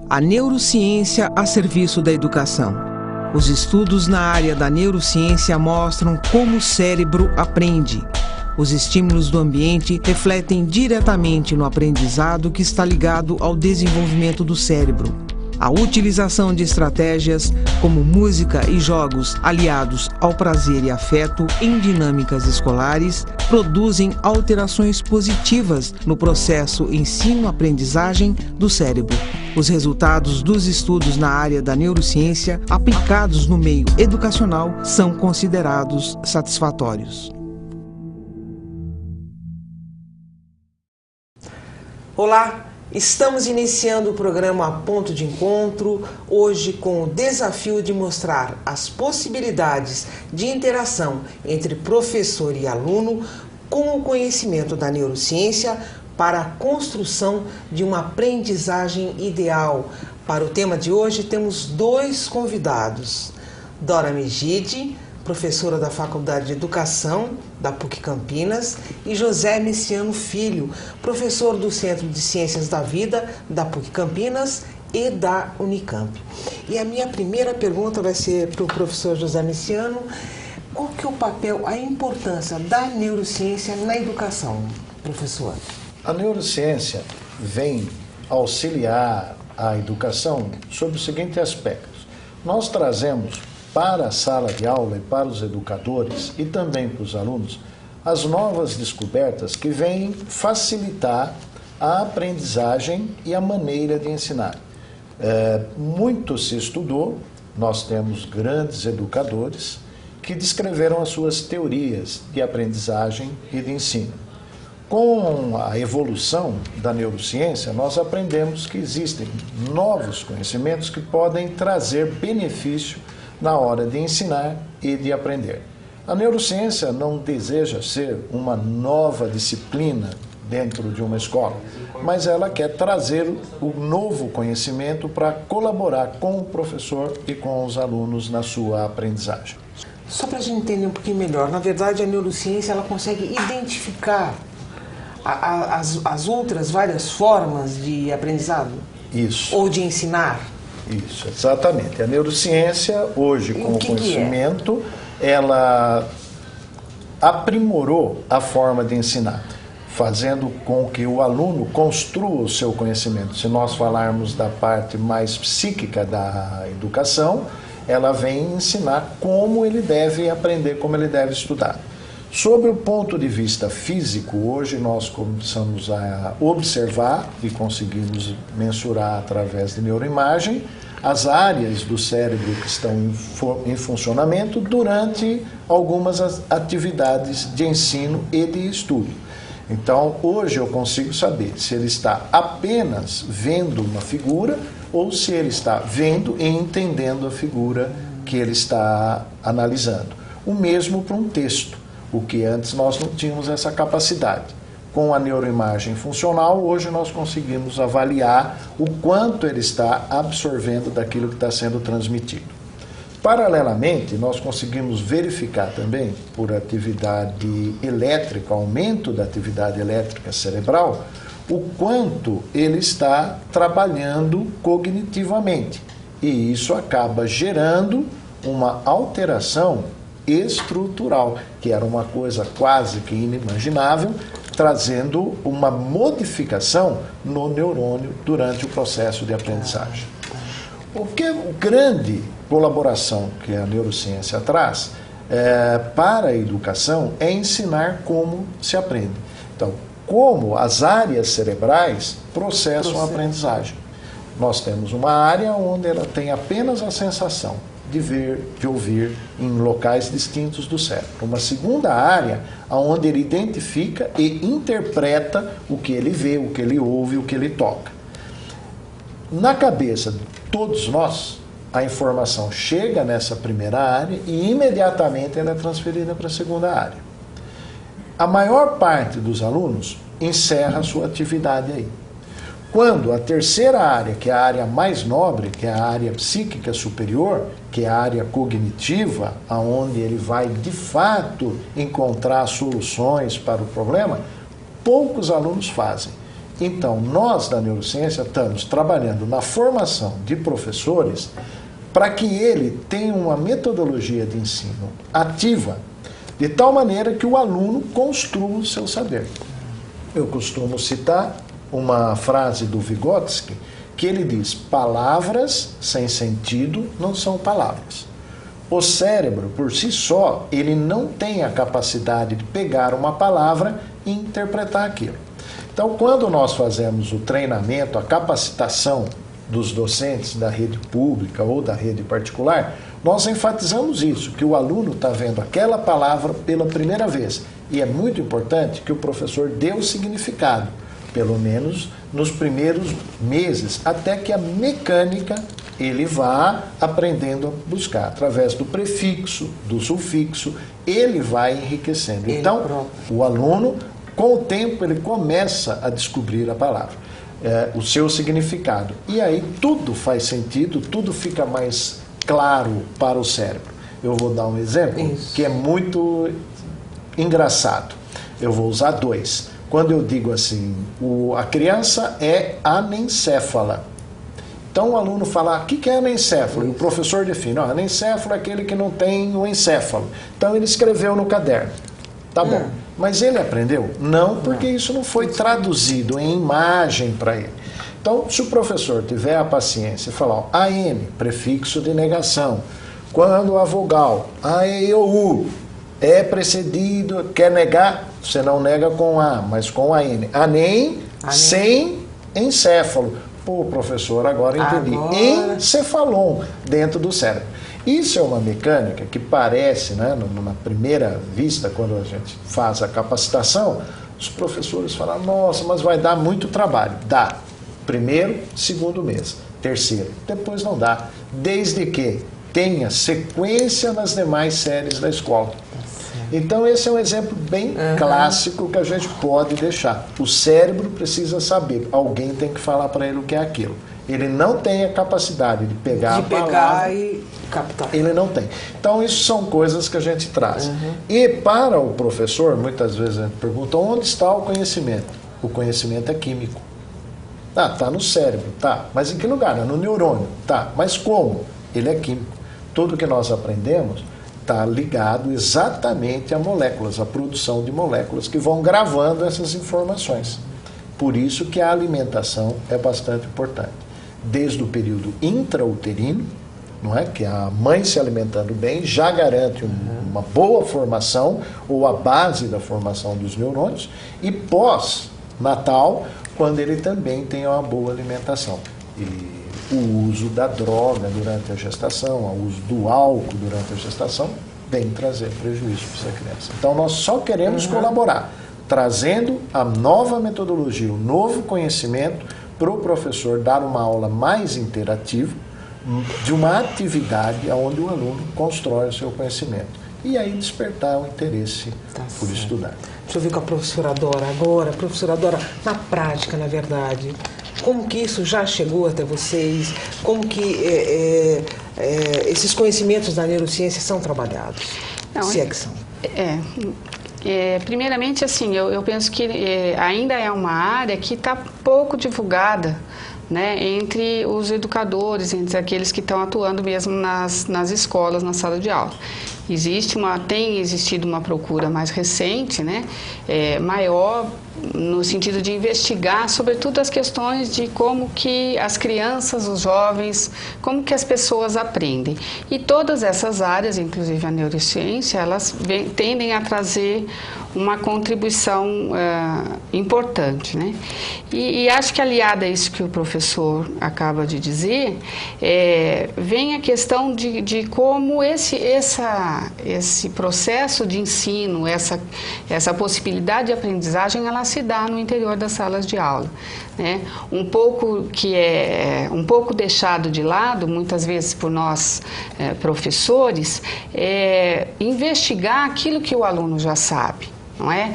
A neurociência a serviço da educação. Os estudos na área da neurociência mostram como o cérebro aprende. Os estímulos do ambiente refletem diretamente no aprendizado que está ligado ao desenvolvimento do cérebro. A utilização de estratégias como música e jogos aliados ao prazer e afeto em dinâmicas escolares produzem alterações positivas no processo ensino-aprendizagem do cérebro. Os resultados dos estudos na área da neurociência aplicados no meio educacional são considerados satisfatórios. Olá! Estamos iniciando o programa Ponto de Encontro, hoje com o desafio de mostrar as possibilidades de interação entre professor e aluno com o conhecimento da neurociência para a construção de uma aprendizagem ideal. Para o tema de hoje temos dois convidados, Dora Megide, professora da Faculdade de Educação da PUC Campinas, e José Messiano Filho, professor do Centro de Ciências da Vida da PUC Campinas e da Unicamp. E a minha primeira pergunta vai ser para o professor José Messiano: qual que é o papel, a importância da neurociência na educação, professor? A neurociência vem auxiliar a educação sob os seguintes aspectos. Nós trazemos para a sala de aula e para os educadores e também para os alunos as novas descobertas que vêm facilitar a aprendizagem e a maneira de ensinar. Muito se estudou, nós temos grandes educadores que descreveram as suas teorias de aprendizagem e de ensino. Com a evolução da neurociência, nós aprendemos que existem novos conhecimentos que podem trazer benefício na hora de ensinar e de aprender. A neurociência não deseja ser uma nova disciplina dentro de uma escola, mas ela quer trazer o novo conhecimento para colaborar com o professor e com os alunos na sua aprendizagem. Só para a gente entender um pouquinho melhor, na verdade a neurociência ela consegue identificar as outras várias formas de aprendizado? Isso. Ou de ensinar? Isso, exatamente. A neurociência, hoje, com o conhecimento, ela aprimorou a forma de ensinar, fazendo com que o aluno construa o seu conhecimento. Se nós falarmos da parte mais psíquica da educação, ela vem ensinar como ele deve aprender, como ele deve estudar. Sob o ponto de vista físico, hoje nós começamos a observar e conseguimos mensurar através de neuroimagem as áreas do cérebro que estão em funcionamento durante algumas atividades de ensino e de estudo. Então, hoje eu consigo saber se ele está apenas vendo uma figura ou se ele está vendo e entendendo a figura que ele está analisando. O mesmo para um texto, o que antes nós não tínhamos essa capacidade. Com a neuroimagem funcional, hoje nós conseguimos avaliar o quanto ele está absorvendo daquilo que está sendo transmitido. Paralelamente, nós conseguimos verificar também, por atividade elétrica, aumento da atividade elétrica cerebral, o quanto ele está trabalhando cognitivamente. E isso acaba gerando uma alteração estrutural, que era uma coisa quase que inimaginável, trazendo uma modificação no neurônio durante o processo de aprendizagem. Porque a grande colaboração que a neurociência traz para a educação é ensinar como se aprende. Então, como as áreas cerebrais processam a aprendizagem. Nós temos uma área onde ela tem apenas a sensação de ver, de ouvir em locais distintos do cérebro. Uma segunda área, onde ele identifica e interpreta o que ele vê, o que ele ouve, o que ele toca. Na cabeça de todos nós, a informação chega nessa primeira área e imediatamente ela é transferida para a segunda área. A maior parte dos alunos encerra a sua atividade aí. Quando a terceira área, que é a área mais nobre, que é a área psíquica superior, que é a área cognitiva, aonde ele vai de fato encontrar soluções para o problema, poucos alunos fazem. Então, nós da neurociência estamos trabalhando na formação de professores para que ele tenha uma metodologia de ensino ativa, de tal maneira que o aluno construa o seu saber. Eu costumo citar uma frase do Vygotsky, que ele diz: palavras sem sentido não são palavras. O cérebro, por si só, ele não tem a capacidade de pegar uma palavra e interpretar aquilo. Então, quando nós fazemos o treinamento, a capacitação dos docentes da rede pública ou da rede particular, nós enfatizamos isso, que o aluno está vendo aquela palavra pela primeira vez. E é muito importante que o professor dê o significado, pelo menos nos primeiros meses, até que a mecânica ele vá aprendendo a buscar. Através do prefixo, do sufixo, ele vai enriquecendo. Então, o aluno, com o tempo, ele começa a descobrir a palavra, o seu significado. E aí tudo faz sentido, tudo fica mais claro para o cérebro. Eu vou dar um exemplo que é muito engraçado. Eu vou usar 2. Quando eu digo assim, a criança é anencéfala. Então o aluno fala: o que é anencéfalo? E o professor define: anencéfalo é aquele que não tem o encéfalo. Então ele escreveu no caderno. Tá bom. Mas ele aprendeu? Não, porque isso não foi traduzido em imagem para ele. Então, se o professor tiver a paciência e falar: AN, prefixo de negação, quando a vogal A, E, I, O, U é precedido, quer negar, você não nega com A, mas com AN. ANEM, sem encéfalo. Pô, professor, agora entendi. Encefalon, dentro do cérebro. Isso é uma mecânica que parece, né, na primeira vista, quando a gente faz a capacitação, os professores falam: nossa, mas vai dar muito trabalho. Dá. Primeiro, segundo mês. Terceiro. Depois não dá. Desde que tenha sequência nas demais séries da escola. Então esse é um exemplo bem clássico que a gente pode deixar. O cérebro precisa saber. Alguém tem que falar para ele o que é aquilo. Ele não tem a capacidade de pegar a palavra e captar. Ele não tem. Então isso são coisas que a gente traz. E para o professor, muitas vezes a gente pergunta: onde está o conhecimento? O conhecimento é químico. Tá no cérebro, tá. Mas em que lugar? No neurônio, tá. Mas como? Ele é químico. Tudo que nós aprendemos está ligado exatamente a moléculas, a produção de moléculas que vão gravando essas informações. Por isso que a alimentação é bastante importante. Desde o período intrauterino, não é? Que a mãe se alimentando bem já garante uma boa formação ou a base da formação dos neurônios, e pós-natal, quando ele também tem uma boa alimentação. E o uso da droga durante a gestação, o uso do álcool durante a gestação, vem trazer prejuízo para essa criança. Então nós só queremos colaborar, trazendo a nova metodologia, o novo conhecimento, para o professor dar uma aula mais interativa, de uma atividade onde o aluno constrói o seu conhecimento. E aí despertar o interesse por estudar. Deixa eu ver com a professora Dora agora. Professora Dora, na prática, na verdade, como que isso já chegou até vocês? Como que esses conhecimentos da neurociência são trabalhados? Se é que são. Primeiramente, assim, eu penso que ainda é uma área que está pouco divulgada, né, entre os educadores, entre aqueles que estão atuando mesmo nas escolas, na sala de aula. Tem existido uma procura mais recente, né, maior, no sentido de investigar, sobretudo, as questões de como que as crianças, os jovens, como que as pessoas aprendem. E todas essas áreas, inclusive a neurociência, elas tendem a trazer uma contribuição importante, né? E acho que aliada a isso que o professor acaba de dizer, vem a questão de como esse processo de ensino, essa possibilidade de aprendizagem, ela se dá no interior das salas de aula, né? Um pouco deixado de lado, muitas vezes por nós professores, investigar aquilo que o aluno já sabe. não é?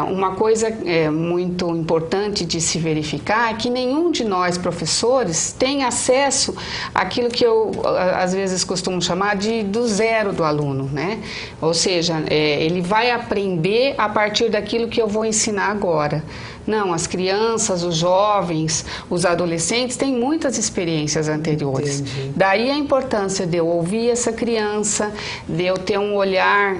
Uma coisa muito importante de se verificar é que nenhum de nós, professores, tem acesso àquilo que eu, às vezes, costumo chamar do zero do aluno, né? Ou seja, ele vai aprender a partir daquilo que eu vou ensinar agora. Não, as crianças, os jovens, os adolescentes têm muitas experiências anteriores. Entendi. Daí a importância de eu ouvir essa criança, de eu ter um olhar.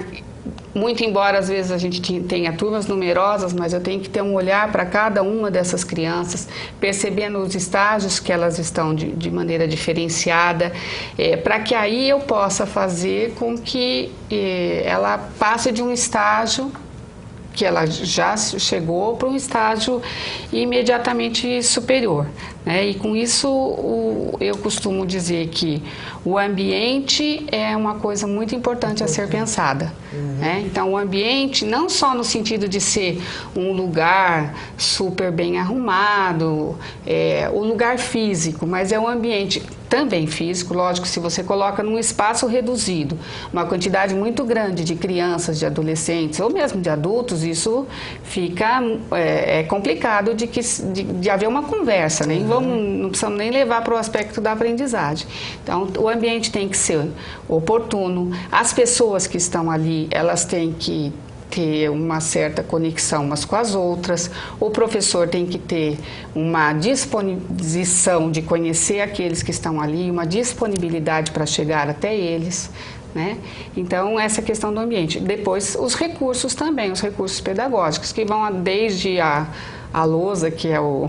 Muito embora às vezes a gente tenha turmas numerosas, mas eu tenho que ter um olhar para cada uma dessas crianças, percebendo os estágios que elas estão de maneira diferenciada, para que aí eu possa fazer com que ela passe de um estágio que ela já chegou para um estágio imediatamente superior, né? E com isso eu costumo dizer que o ambiente é uma coisa muito importante a ser pensada, né? Então o ambiente não só no sentido de ser um lugar super bem arrumado, o lugar físico, mas é um ambiente também físico, lógico, se você coloca num espaço reduzido, uma quantidade muito grande de crianças, de adolescentes ou mesmo de adultos, isso fica complicado de haver uma conversa, né? Não precisamos nem levar para o aspecto da aprendizagem. Então, o ambiente tem que ser oportuno, as pessoas que estão ali, elas têm que ter uma certa conexão umas com as outras, o professor tem que ter uma disposição de conhecer aqueles que estão ali, uma disponibilidade para chegar até eles, né? Então, essa questão do ambiente. Depois, os recursos também, os recursos pedagógicos, que vão desde a lousa, que é o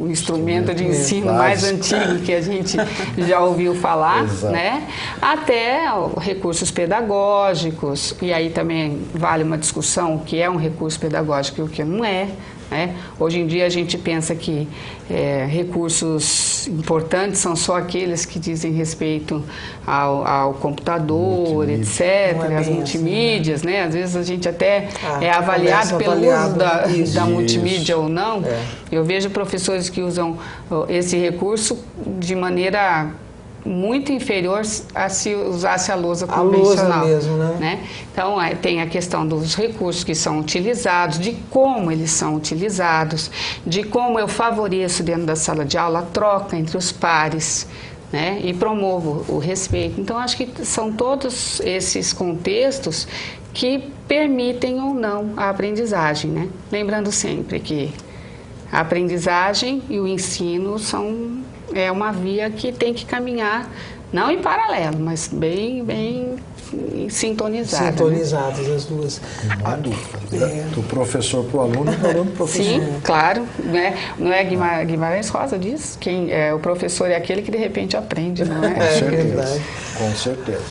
instrumento de ensino mais antigo que a gente já ouviu falar, né? Até recursos pedagógicos, e aí também vale uma discussão o que é um recurso pedagógico e o que não é, né? Hoje em dia a gente pensa que recursos importantes são só aqueles que dizem respeito ao computador, etc., as multimídias, né? Às vezes a gente até é avaliado pelo uso da multimídia ou não. Eu vejo professores que usam esse recurso de maneira muito inferior a se usasse a lousa convencional. A lousa mesmo, né? Então, tem a questão dos recursos que são utilizados, de como eles são utilizados, de como eu favoreço dentro da sala de aula a troca entre os pares, né? E promovo o respeito. Então, acho que são todos esses contextos que permitem ou não a aprendizagem, né? Lembrando sempre que a aprendizagem e o ensino é uma via que tem que caminhar, não em paralelo, mas bem sintonizadas. Sintonizadas, né? As duas. Não há dúvida. Do professor para o aluno e do aluno para o professor. Sim, claro. Né? Não é Guimarães Rosa diz? O professor é aquele que de repente aprende, não é? Com certeza. Com certeza.